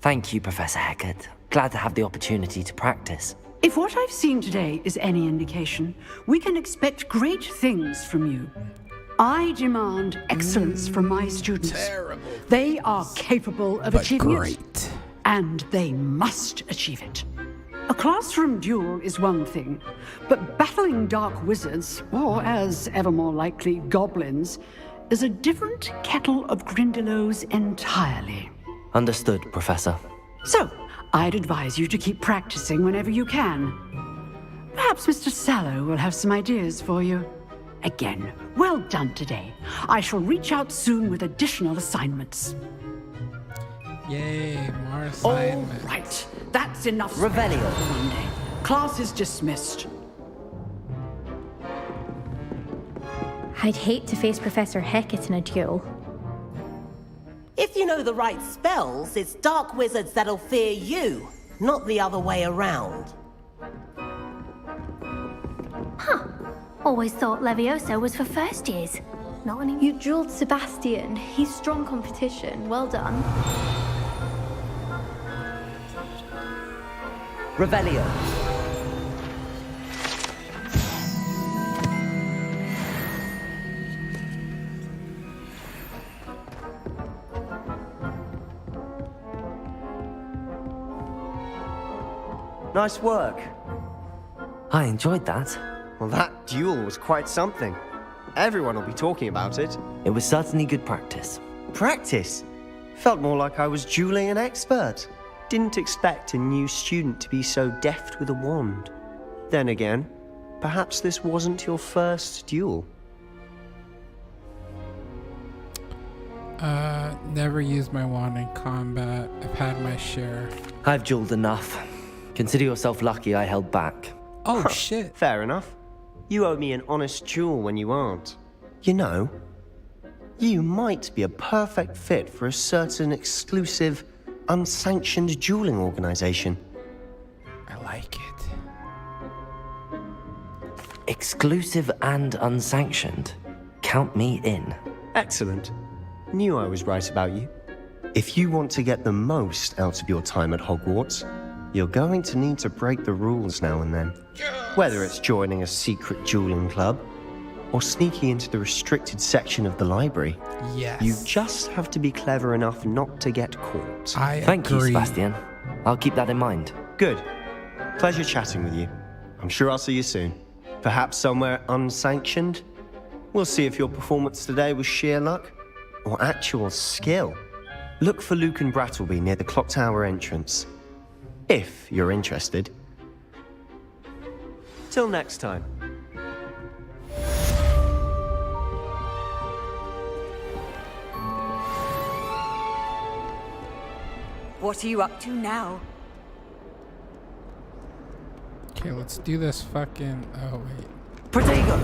Thank you, Professor Hecat. Glad to have the opportunity to practice. If what I've seen today is any indication, we can expect great things from you. I demand excellence from my students. Terrible. They are capable of But achieving great. it. And they must achieve it. A classroom duel is one thing, but battling dark wizards, or as ever more likely, goblins, is a different kettle of Grindylows entirely. Understood, Professor. So, I'd advise you to keep practicing whenever you can. Perhaps Mr. Sallow will have some ideas for you. Again, well done today. I shall reach out soon with additional assignments. Yay, more All assignments. right, that's enough. Revelio. For one day. Class is dismissed. I'd hate to face Professor Hecat in a duel. If you know the right spells, it's dark wizards that'll fear you, not the other way around. Huh. Always thought Levioso was for first years. Not anymore. You drilled Sebastian. He's strong competition. Well done. Revelio. Nice work. I enjoyed that. Well, that duel was quite something. Everyone will be talking about it. It was certainly good practice. Practice? Felt more like I was dueling an expert. Didn't expect a new student to be so deft with a wand. Then again, perhaps this wasn't your first duel. Never used my wand in combat. I've had my share. I've dueled enough. Consider yourself lucky I held back. Oh, shit. Fair enough. You owe me an honest duel when you aren't. You know, you might be a perfect fit for a certain exclusive, unsanctioned dueling organization. I like it. Exclusive and unsanctioned. Count me in. Excellent. Knew I was right about you. If you want to get the most out of your time at Hogwarts, you're going to need to break the rules now and then. Yes. Whether it's joining a secret dueling club or sneaking into the restricted section of the library. Yes. You just have to be clever enough not to get caught. Thank you, Sebastian. I'll keep that in mind. Good. Pleasure chatting with you. I'm sure I'll see you soon. Perhaps somewhere unsanctioned? We'll see if your performance today was sheer luck or actual skill. Look for Luke and Brattleby near the clock tower entrance. If you're interested. Till next time. What are you up to now? Okay, let's do this fucking... Oh, wait. Protego!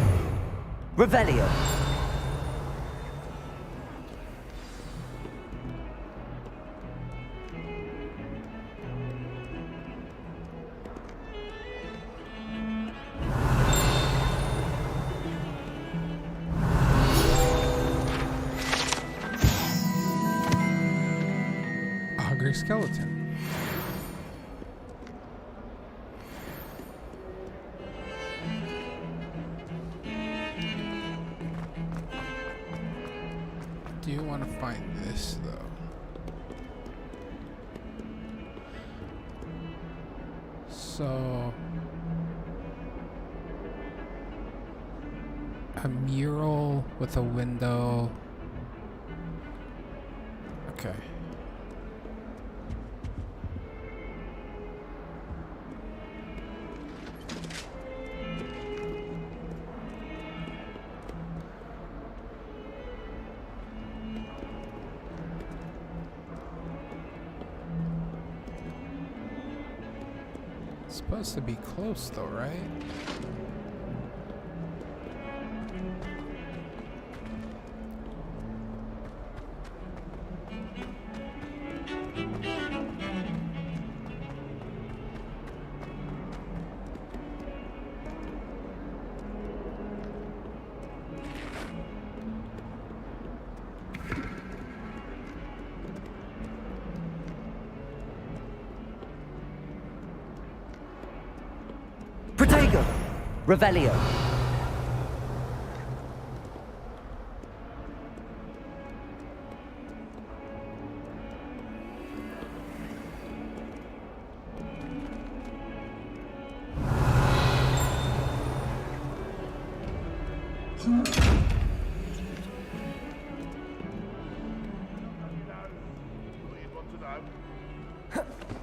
Revelio! Skeleton. want to find this though. So a mural with a window. Okay. Supposed to be close though, right? Protego! Revelio!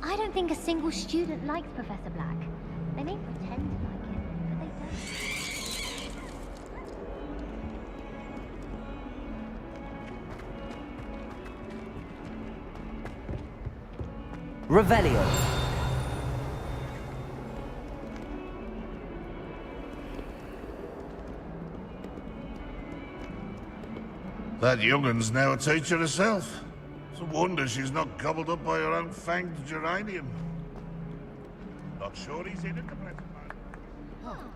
I don't think a single student likes Professor Black. They may pretend to like him, but they don't. Revelio! That young'un's now a teacher herself. It's a wonder she's not gobbled up by her own fanged geranium. Not sure he's in at the present moment.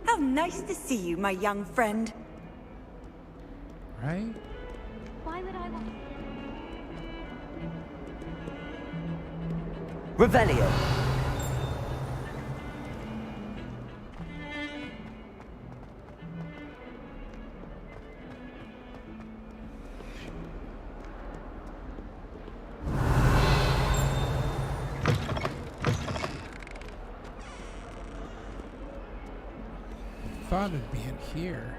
How nice to see you, my young friend. Right? Why would I want... Revelio! Thought it'd be in here.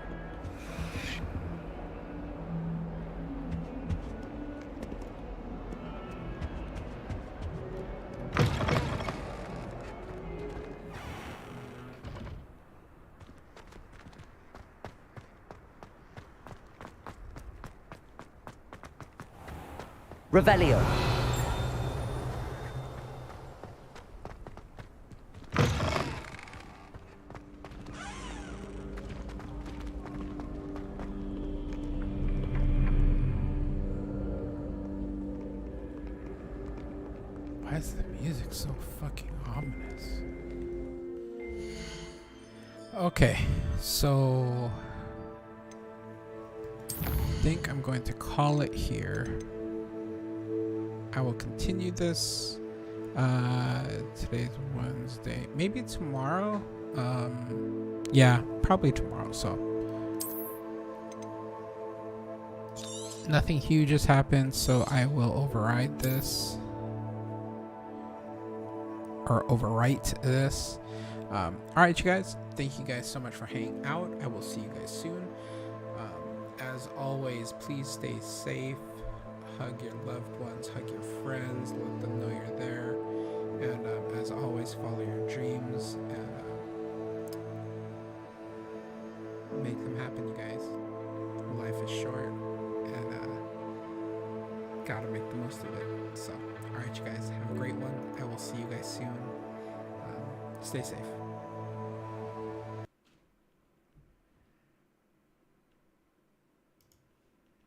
Revelio! Why is the music so fucking ominous? Okay, so I think I'm going to call it here. I will continue this. Today's Wednesday. Maybe tomorrow? Yeah, probably tomorrow, so. Nothing huge has happened, so I will override this. Or overwrite this. Alright, you guys. Thank you guys so much for hanging out. I will see you guys soon. As always, please stay safe. Hug your loved ones, hug your friends, let them know you're there. And as always, follow your dreams and make them happen, you guys. Life is short and gotta make the most of it. So, alright, you guys, have a great one. I will see you guys soon. Stay safe.